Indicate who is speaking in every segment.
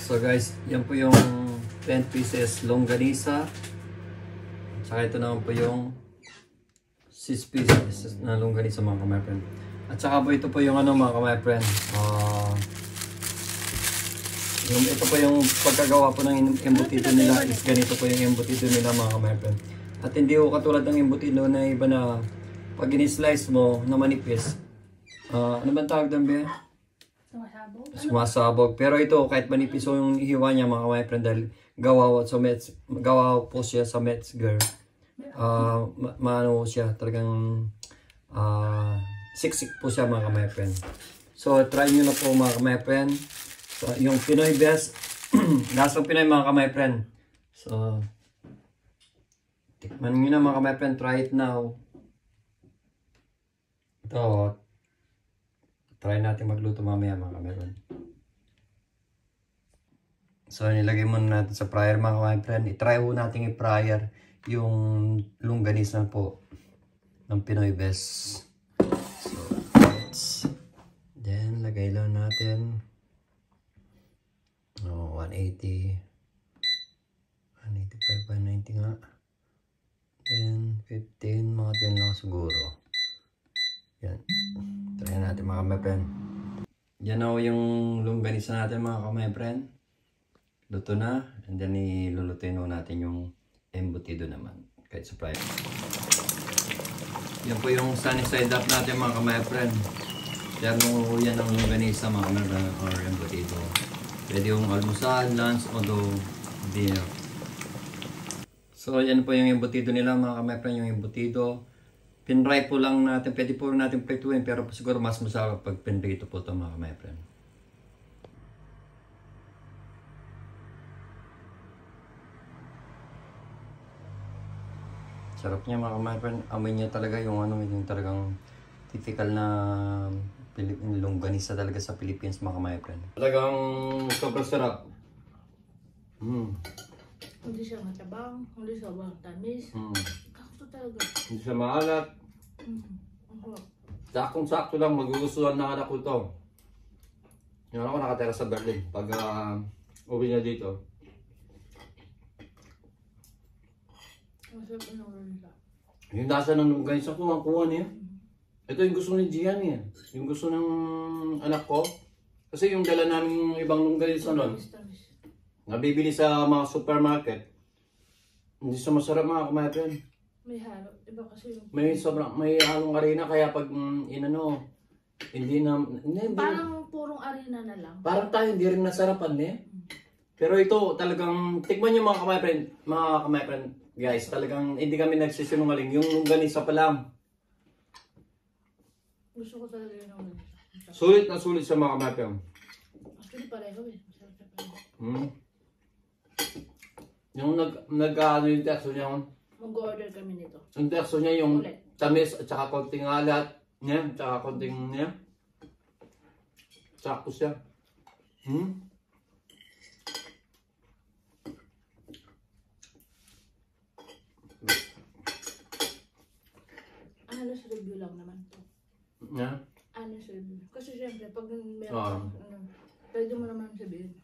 Speaker 1: So guys, yan po yung 10 pieces longganisa. Tsaka ito naman po yung 6 pieces na longganisa mga ka-my friend. At saka po ito po yung ano mga ka-my friend. Ito po yung pagkagawa po ng embutido nila is ganito po yung embutido nila mga ka-my friend. At hindi po katulad ng embutido na iba na pag in-slice mo na manipis. Ano ba tawag doon ba?
Speaker 2: Sumasabog.
Speaker 1: Sumasabog. Pero ito kahit manipis yung hiwa niya mga ka-my friend dahil gawa po siya sa Metzger. Maano siya talagang siksik po siya mga ka-my friend. So try nyo na po mga ka-my friend. So, yung Pinoy best, lasang Pinoy mga ka-my friend. So, tikman nyo na mga ka-my friend, try it now. Ito, try natin magluto mamaya mga ka-my friend. So, nilagay muna natin sa fryer mga ka-my friend. I-try po natin i-fryer yung longganisa po ng Pinoy best. So, then, lagay lang natin. 180, 185, 190 nga. Then 15, mga 10 lang siguro. Yan. Try natin mga ka-my friend. Yan na yung longganisa natin mga ka-my friend. Luto na. And then ilulutuin natin yung embutido naman. Kahit sa fryer. Yan po yung sunny side up natin mga ka-my friend. Yan ang longganisa mga ka-my friend or embutido. Pwede yung almusal, lunch, o dinner. So, yan po yung embutido nila mga ka-my friend, yung embutido. Pinry po lang natin, pwede po natin prituin, pero siguro mas masarap pag pinrito po ito mga ka-my friend. Sarap niya mga ka-my friend. Amoy niya talaga yung ano, yung talagang typical na longganisa talaga sa Philippines mga ka-my friend. Talagang sobrang sarap.
Speaker 2: Hindi siya matabang, hindi siya tamis. Kakto talaga.
Speaker 1: Hindi siya maalat. Saktong-sakto lang, magugustuhan na anak ko ito. Yung ako nakatera sa Berlin. Pag uwi niya dito.
Speaker 2: Masarap na longganisa.
Speaker 1: Yung lasa ng longganisa ko, ang kuha niya. Ito yung gusto ni Gian eh. Yung gusto ng anak ko. Kasi yung dala namin yung ibang longganisa nun, nabibili sa mga supermarket. Hindi siya masarap mga ka-my friend.
Speaker 2: May halo. Iba kasi yung...
Speaker 1: May halong harina kaya pag inano, hindi na...
Speaker 2: Parang purong harina na lang.
Speaker 1: Parang tayo hindi rin nasarapan eh. Pero ito talagang, tikman nyo mga ka-my friend. Mga ka-my friend guys, talagang hindi kami nagsisinungaling. Yung longganisa pa lang.
Speaker 2: Gusto ko talaga yun ang
Speaker 1: Sulit na sulit sa mga ka-my friend.
Speaker 2: Actually pareho eh. Masarap na pareho.
Speaker 1: Yung nag-ano yung tekso niya.
Speaker 2: Mag-order kami nito.
Speaker 1: Yung tekso niya yung tamis at saka konting alat niya. Tsaka konting niya. Sakto siya.
Speaker 2: Honest review lang naman to.
Speaker 1: Yeah.
Speaker 2: Honest review. Kasi syempre, pag meron pwede mo naman sabihin.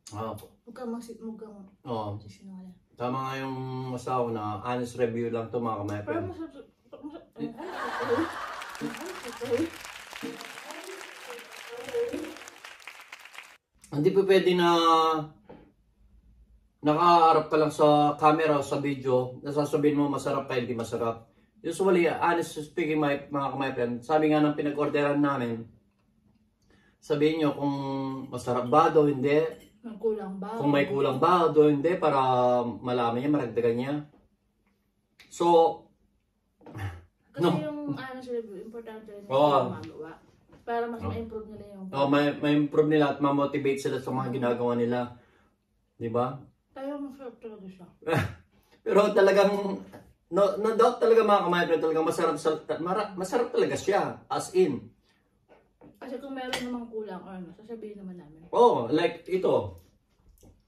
Speaker 2: Huwag kang magsisinungaling.
Speaker 1: Tama nga yung masaw na honest review lang to mga ka-my friend. Hindi pa pwede na nakaharap ka lang sa camera o sa video, nasasabihin mo masarap ka, hindi masarap. Usually, honest speaking mga ka-my friend, sabi nga ng pinag-orderan namin, sabihin nyo kung masarap ba o hindi. Kung may kulang ba o hindi para malaman niya, maragdagan niya. So,
Speaker 2: kasi yung honest review, importante rin yung magawa. Para mas ma-improve nila yung...
Speaker 1: ma-improve nila at ma-motivate sila sa mga ginagawa nila. Diba?
Speaker 2: Kaya masarap talaga siya.
Speaker 1: Pero talagang, no doubt talaga mga ka-my friend, talagang masarap talaga siya. As in.
Speaker 2: Kasi kung meron namang kulang or ano, sasabihin naman namin.
Speaker 1: Like ito.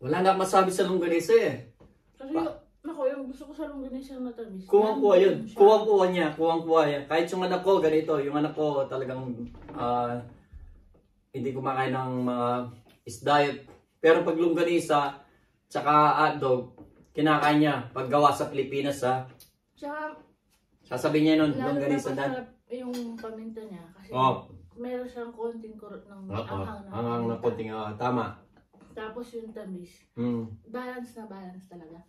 Speaker 1: Wala na akong masabi sa longganisa eh.
Speaker 2: Kasi ako, yung gusto ko sa longganisa na matamis.
Speaker 1: Kuwang-kuwa yun. Kuwang-kuwa niya. Kahit yung anak ko, ganito. Yung anak ko talagang hindi kumakain ng mga isda. Pero pag longganisa, tsaka hotdog, kinakain niya. Pag gawa sa Pilipinas ha.
Speaker 2: Tsaka,
Speaker 1: Sasabihin niya nun,
Speaker 2: lalo na
Speaker 1: longganisa dan.
Speaker 2: masarap yung paminta niya. Kasi meron siyang konting kurot ng
Speaker 1: Anghang na konting, tama.
Speaker 2: Tapos yung tamis. Balance na balance talaga.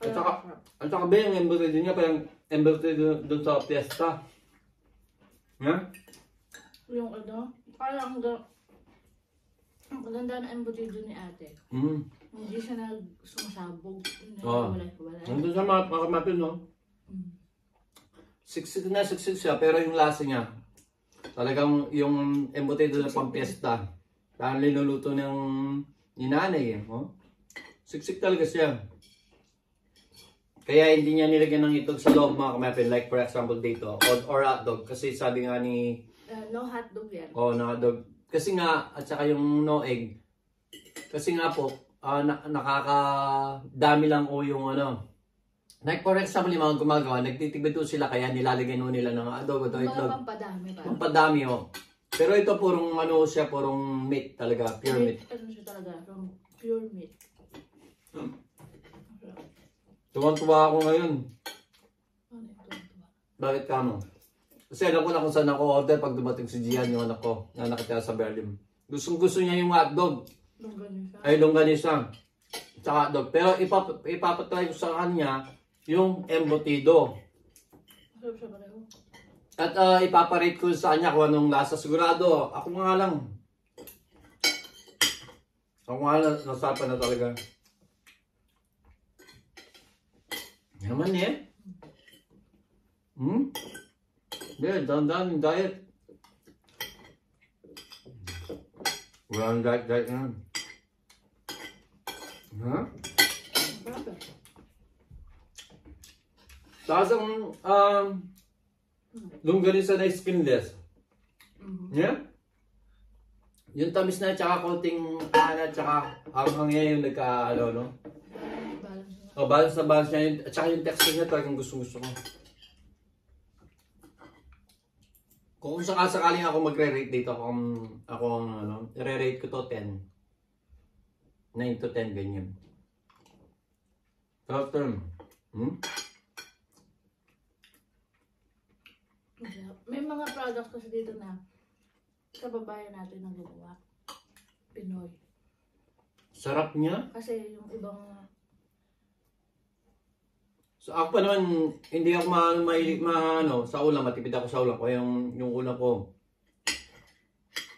Speaker 1: At saka ba yung embutido niya, parang embutido dun sa fiesta.
Speaker 2: Yung ano, parang ang ganda na embutido ni ate. Hindi siya nagsumasabog.
Speaker 1: Nandun sa mga kamapin, no? Siksik na siksik siya, pero yung lasa niya, talagang yung embutido na pang-fiesta. Parang linuluto ng ninanay, Siksik talaga siya. Kaya hindi niya nilagyan ng itlog sa loob, mga kamapin. Like for example dito, or hotdog. Kasi sabi nga ni...
Speaker 2: no hotdog yan.
Speaker 1: No hotdog. Kasi nga, at saka yung no egg. Kasi nga po, nakakadami lang yung ano. Like for example, yung mga gumagawa, nagtitibito sila kaya nilalagyan nila ng hotdog o itlog.
Speaker 2: Pampadami ba?
Speaker 1: Pampadami, Pero ito purong ano siya, purong meat talaga, pure meat.
Speaker 2: Ano siya talaga, pure meat.
Speaker 1: Tuwang-tuwa ako ngayon. Bakit ka mo? Kasi alam ko na kung saan ako order pag dumating si Gian, yung anak ko, na nakatira sa Berlin. Gusto niya yung hotdog.
Speaker 2: Longganisa.
Speaker 1: Ay, longganisa. Tsaka hotdog. Pero ipapatry ko sa kanya yung embutido.
Speaker 2: Masarap siya pareho.
Speaker 1: At ipaparate ko sa kanya kung anong lasa. Sigurado, ako nga lang. Ako nga lang, nasapan na talaga. Yaman eh. Dandan yung diet. Walang diet yan. Tapos ang longganisa na skinless. Yeah? Yung tamis na tsaka konting ana tsaka hanghang niya yung nagka no? Balance na balance niya yun. At saka yung texture niya talagang gusto ko. Kung sakasakaling ako magre-rate dito, i-rate ko to 10. 9 to 10, ganyan. Top 10.
Speaker 2: May mga products kasi dito na kababayan natin ang gumawa. Pinoy.
Speaker 1: Sarap niya.
Speaker 2: Kasi yung ibang...
Speaker 1: So ako pa naman, hindi ako sa ulam, matipid ako sa ulam ko. Yung ulam ko.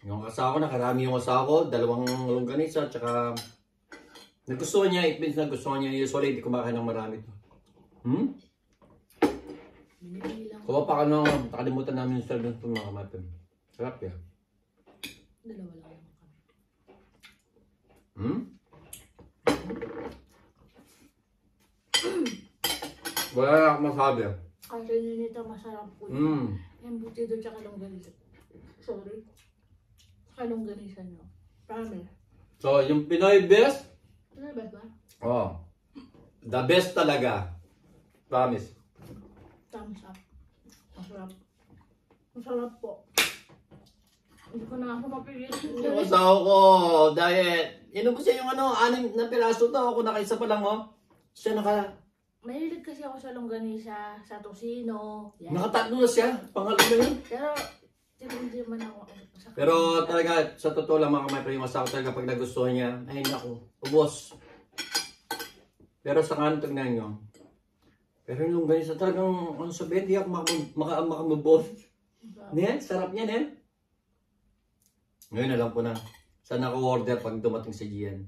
Speaker 1: Yung asawa ko, nakarami yung asawa ko, 2 longganisa, tsaka nagustuhan niya, it means nagustuhan niya. Usually, hindi kumakain ng marami to. Kuha pa ka nakalimutan namin yung service ng mga kamatin. Sarap yan.
Speaker 2: 2 lang naman kami.
Speaker 1: Wala na akong masabi.
Speaker 2: Kasi nito masarap po yun. Embutido tsaka longganisa. Sorry. Tsaka longganisa nyo. Promise.
Speaker 1: So, yung Pinoy best?
Speaker 2: Pinoy best ba?
Speaker 1: The best talaga. Promise.
Speaker 2: Thumbs up. Masarap. Masarap po. Hindi ko na ako mapigil.
Speaker 1: Yung asawa ko, diet. Inubos siya yung 6 na piraso to. Ako nakaisa pa lang, Siya
Speaker 2: Mahilig kasi ako sa longganisa, sa tosino. Yan.
Speaker 1: Nakatatlo na siya. Pangalo na yun.
Speaker 2: Pero, hindi man ako.
Speaker 1: Pero talaga, sa totoo lang mga kamay, yung asawa talaga pag nagustuhan niya, ay naku, ubos. Pero sa kanto tignan nyo. Pero yung longganisa talagang, sabihin, hindi ako makamubos. Niyan, sarap niyan eh. Ngayon alam ko na, saan ako order pag dumating si Gian.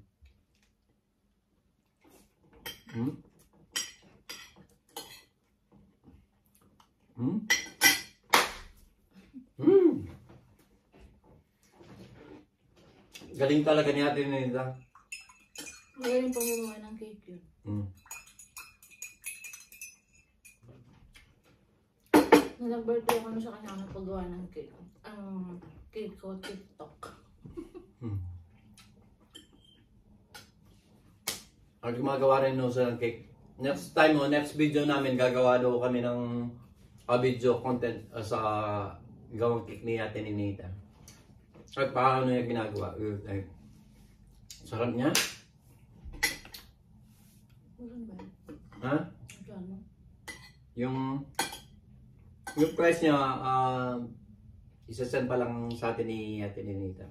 Speaker 1: Galing talaga ni Ate Neda.
Speaker 2: Magaling pang gumawa ng cake yun. Nung nag-birthday ako sa kanya paggawa ng cake. Ang cake ko, TikTok.
Speaker 1: Ang gumagawa rin nung sa cake. Next time, next video namin, gagawa daw kami ng video content sa gawang cake ni Ate Ninita. At paano niya ginagawa. Sarap niya?
Speaker 2: Meron ba?
Speaker 1: Ha?
Speaker 2: Ano?
Speaker 1: Yung price niya, isa-send pa lang sa atin ni Ate Ninita.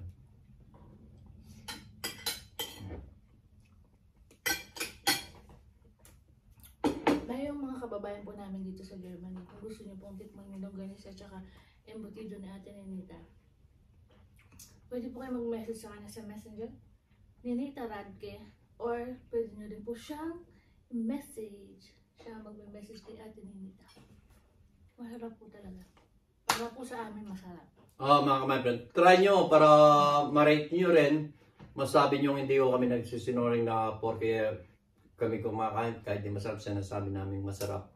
Speaker 2: Dahil yung mga kababayan po namin dito sa Germany, kung gusto niyo pong tikman yung longganisa at saka embutido ni Ate Ninita, pwede po kayo mag-message sa kanya sa messenger, Ninita Radke, or pwede niyo din po siyang message. Siya mag-message kay Ate Ninita. Masarap po talaga. Para po sa amin masarap.
Speaker 1: Mga my friend, try nyo para ma-rate nyo rin. Masabi nyo hindi ko kami nagsisinoring na porque kami kumakain kahit di masarap, sinasabi namin masarap.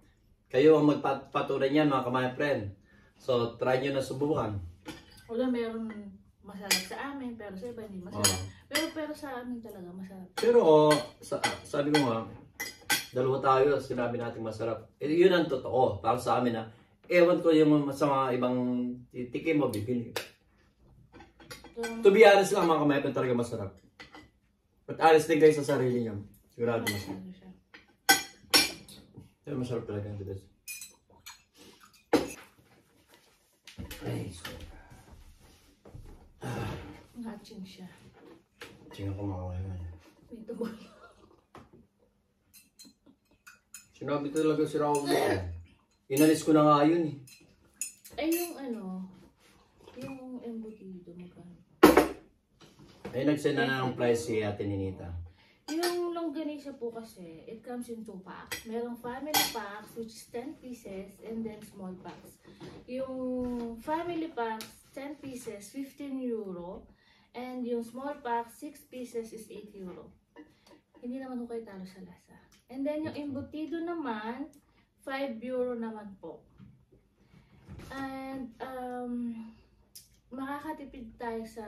Speaker 1: Kayo ang magpatuloy niyan mga my friend. So try nyo na subukan.
Speaker 2: Wala, meron masarap sa amin pero sa iba hindi masarap. Pero sa amin talaga masarap.
Speaker 1: Pero sabi ko nga, dalawa tayo, sinabi natin masarap. Yun ang totoo para sa amin na ewan ko yung sa mga ibang tikim mo bibili. To be honest lang mga kamay, talaga masarap. But honest din kayo sa sarili niyo. Sigurado masarap. Pero masarap talaga ang bilis. Ay, sorry.
Speaker 2: Hatching siya.
Speaker 1: Tingnan ko mga kamay.
Speaker 2: May tubol.
Speaker 1: Sinabi talaga si Raul. Inalis ko na nga yun eh.
Speaker 2: Ay yung yung embutido magkano?
Speaker 1: Ay nagsend na ng price si Ate Ninita.
Speaker 2: Yung longganisa po kasi, it comes in 2 packs. Merong family packs which is 10 pieces and then small packs. Yung family packs, 10 pieces, 15 euro. And yung small pack, 6 pieces is 8 euro. Hindi naman ko kayo talo sa lasa. And then yung embutido naman, 5 euro naman po. And makakatipid tayo sa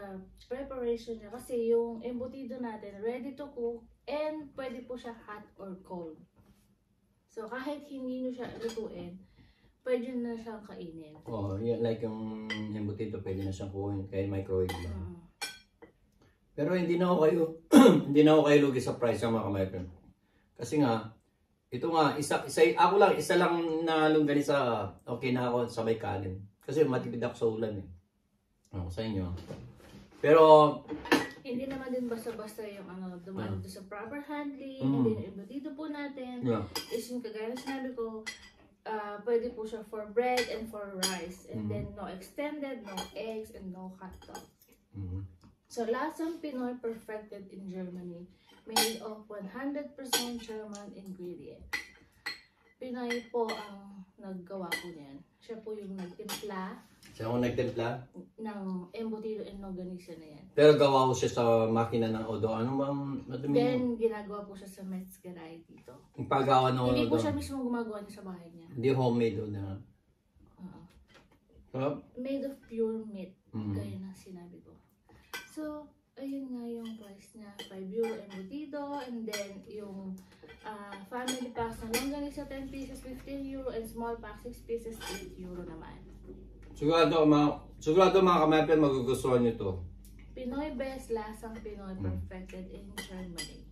Speaker 2: preparation niya kasi yung embutido natin ready to cook and pwede po siya hot or cold. So kahit hindi nyo siya lutuin, pwede na siyang kainin.
Speaker 1: Oh, yeah, like yung embutido pwede na siyang kuhin kahit microwave lang. Pero hindi na ako kayo hindi na ako kayo lugi sa price ng mga kamay. Kasi nga ito nga, isa lang na longganisa, okay na ako sa may kanin. Kasi matipid ako sa ulan eh. Sa inyo. Pero,
Speaker 2: hindi naman din basta-basta yung dumaan sa proper handling, hindi yung embutido po natin. Is yung kagaya na sinabi ko, pwede po siya for bread and for rice. And then no extended, no eggs, and no hot dog. So, lasang Pinoy perfected in Germany. Made of 100% German ingredient. Pinoy po ang naggawa po niyan. Siya po yung nagtimpla.
Speaker 1: Siya ang nagtimpla?
Speaker 2: Ng embutido and longganisa na yan.
Speaker 1: Pero gawa ko siya sa makina ng Odo. Ano bang madumi mo?
Speaker 2: Then, ginagawa po siya sa Metzgerei dito.
Speaker 1: Yung paggawa ng Odo?
Speaker 2: Hindi po siya mismo gumagawa niya sa bahay niya.
Speaker 1: Hindi homemade o na?
Speaker 2: Made of pure meat. Gaya na sinabi ko. So, ayun nga yung price niya, 5 euro embutido, and then yung family packs na longganisa 10 pieces, 15 euro, and small pack 6 pieces, 8 euro naman.
Speaker 1: Sigurado mga kamay, magugustuhan nyo to.
Speaker 2: Pinoy best, lasang Pinoy perfected in Germany.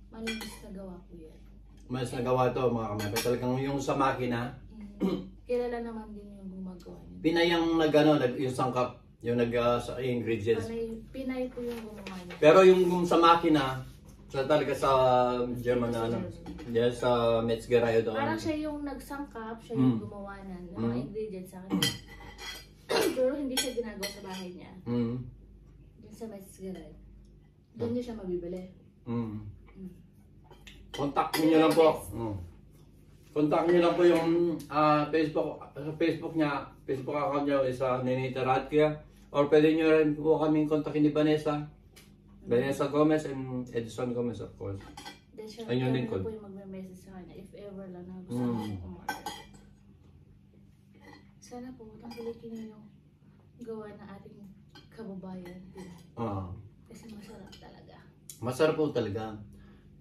Speaker 2: Malinis na gawa po yan.
Speaker 1: Mas nagawa to mga kamay, talagang yung sa makina.
Speaker 2: Kilala naman din yung gumagawa niya.
Speaker 1: Pinayang yung sangkap. Yung sa ingredients.
Speaker 2: Pinay po yung gumawa niya.
Speaker 1: Pero yung sa makina, talaga sa German na yes, sa Metzgerei doon.
Speaker 2: Parang siya yung nagsangkap, siya yung gumawa ng mga ingredients sa kanya. Pero hindi siya ginagawa sa bahay niya. Yung sa Metzgerei. Doon niya siya mabibili.
Speaker 1: Contact niyo lang po. Contact niyo lang po yung Facebook niya, Facebook account niya sa Ninita Radke. Or pwede nyo rin po kaming kontakin ni Vanessa. Vanessa Gomez and Edison Gomez, of course.
Speaker 2: Ayun din po yung magme-message sa kanya if ever lang na gusto mo umorder. Sana po, tangkilikin niyo yung gawa ng ating kababayan. Kasi masarap talaga.
Speaker 1: Masarap po talaga.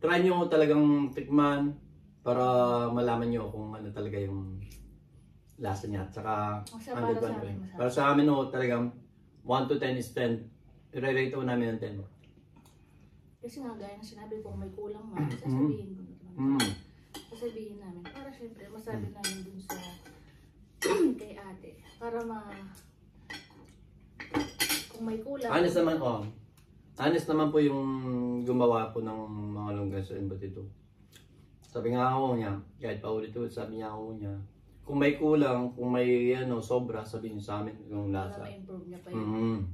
Speaker 1: Try nyo talagang tikman para malaman nyo kung ano talaga yung lasa niya. At saka, para sa amin talagang 1 to 10 is 10. I-rate ko namin ng 10.
Speaker 2: Kasi nga, gaya na sinabi, kung may kulang man, sasabihin ko naman. Sasabihin namin. Para syempre, masabi namin dun sa kay ate. Para kung may kulang.
Speaker 1: Honest naman po yung gumawa po ng mga longgan sa embutido. Sabi nga ako niya, kahit paulit-ulit sabi niya ako niya, kung may kulang, kung may sobra, sabihin niyo sa amin yung lasa.
Speaker 2: Para ma-improve niya pa yung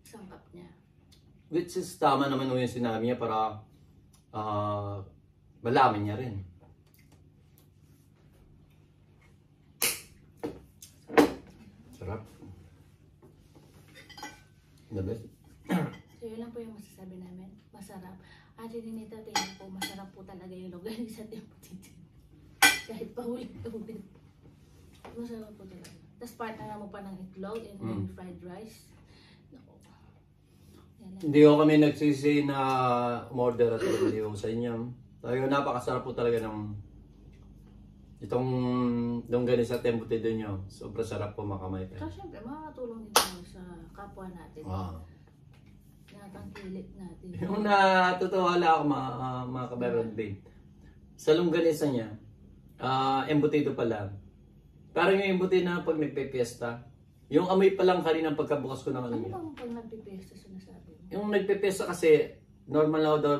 Speaker 2: sangkap niya.
Speaker 1: Which is tama naman yung sinabi niya para malaman niya rin. Sarap. The best.
Speaker 2: So yun lang po yung masasabi namin. Masarap. Ate Ninita, tingnan po, masarap po talaga yung longganisa at embutido. Kahit paulit-ulit. Masarap po talaga. Tapos partner mo pa ng itlog and then fried rice. Naku.
Speaker 1: Hindi ko kami nagsisi na umorder at video sa inyo. Talaga napakasarap po talaga ng itong longganisa at embutido nyo. Sobrang sarap po makamay.
Speaker 2: So syempre, makakatulong din tayo sa kapwa natin. Natangkilik natin.
Speaker 1: Yung natutuwa lang ako mga kabayan babe. Sa longganisa niya, embutido pa lang. Parang yung embutido na pag nagpe-fiesta, yung amoy pa lang kanina pagkabukas ko ng ano niya.
Speaker 2: Ano bang pag nagpe-fiesta sinasabi mo?
Speaker 1: Yung nagpe-fiesta kasi, normal na daw.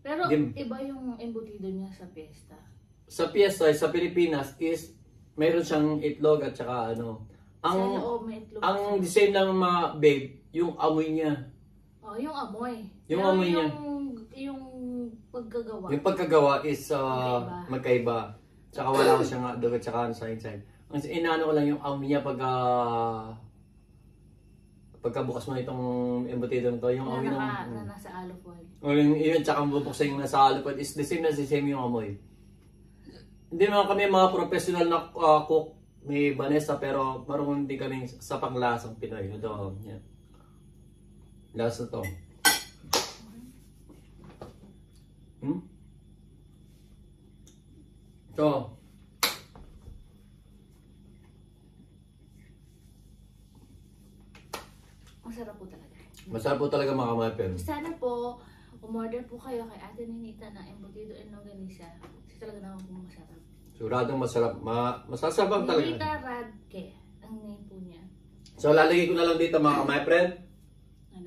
Speaker 2: Pero iba yung embutido niya sa fiesta.
Speaker 1: Sa fiesta, sa Pilipinas is, mayroon siyang itlog at saka ano. Ang design lang mga babe, yung amoy niya.
Speaker 2: Oh, yung amoy.
Speaker 1: Yung amoy niya.
Speaker 2: Yung pagkagawa.
Speaker 1: Yung pagkagawa is magkaiba. Tsaka wala ko siyang dog at saka sa inside. Ang inaano ko lang yung amoy niya pagkabukas mo itong embutido nito, yung amoy
Speaker 2: na nasa alupod.
Speaker 1: O yun, tsaka bubuksan yung nasa alupod is the same yung amoy. Hindi naman kami mga professional na cook ni Vanessa, pero marunong din kami sa panglasang Pinoy. Ito, yan. Lasa to. Ito.
Speaker 2: Masarap po talaga.
Speaker 1: Masarap po talaga mga kamay.
Speaker 2: Sana po, umorder po kayo kay Ate Ninita ng embutido and longganisa. Kasi talaga naman po masarap.
Speaker 1: Siguradong masarap. Masasabang talaga.
Speaker 2: Ninita Radke, ang name po niya.
Speaker 1: So, lalagay ko na lang dito mga kamay friend.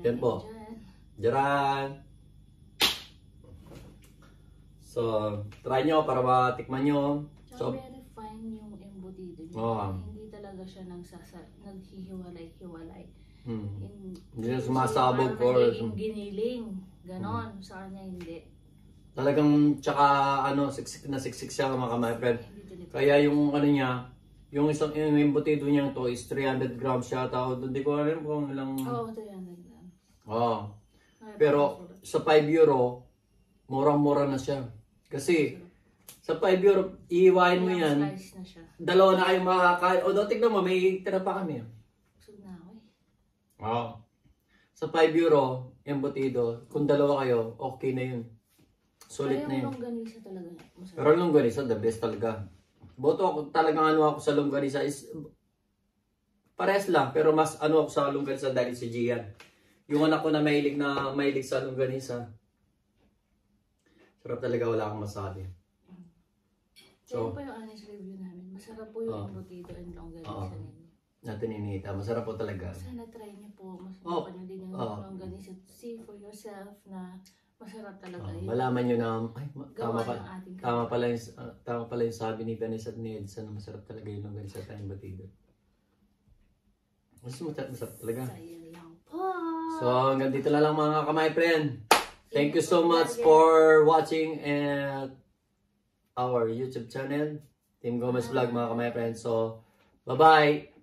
Speaker 1: Yan po. Diyan. So, try nyo para matikman nyo.
Speaker 2: So, very fine yung embutido niya. Hindi talaga siya naghihiwalay-hiwalay.
Speaker 1: Hindi na sumasabog or
Speaker 2: giniling. Ganon. Sa kanya hindi.
Speaker 1: Talagang tsaka siksik na siksik siya mga my friend. Kaya yung niya, yung isang embutido niya to is 300 grams siya. Hindi ko alam kung ilang...
Speaker 2: 300 grams.
Speaker 1: Pero sa 5 euro, murang-mura na siya. Kasi sa 5 euro, iiwain mo yan. Dalawa na kayong makakain. O tignan mo, may tira pa kami.
Speaker 2: Busog na ako
Speaker 1: Sa 5 euro, embutido, kung dalawa kayo, okay na yun. Sulit na yun.
Speaker 2: Pero longganisa talaga.
Speaker 1: Pero longganisa, the best talaga. Boto ako, talagang ako sa longganisa is, pares lang, pero mas ako sa longganisa dahil si Gian. Yung anak ko na mahilig sa longganisa. Sarap talaga, wala akong masabi.
Speaker 2: So, yan po yung honest review namin. Masarap po yung embutido and longganisa ninyo.
Speaker 1: Natin Ninita, masarap po talaga.
Speaker 2: Sana try niyo po. Masubukan niyo din yung longganisa. See for yourself na masarap talaga yun.
Speaker 1: Malaman nyo na, tama pala yung sabi ni Vanessa at ni Edson na masarap talaga yung longganisa at embutido. Masarap talaga.
Speaker 2: Sayang lang po.
Speaker 1: So, hanggang dito na lang mga kamay friend. Thank you so much for watching at our YouTube channel, Team Gomez Vlog mga kamay friend. So, bye-bye!